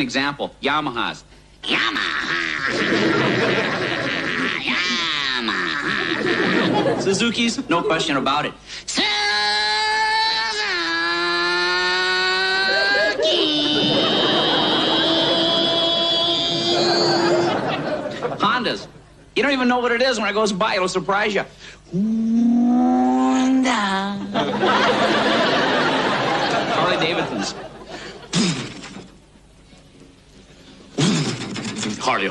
example, Yamahas. Yamaha. Yamaha. Suzuki's, no question about it. Suzuki. Hondas. You don't even know what it is. When it goes by, it'll surprise you. Honda. Harley Davidsons. Harley.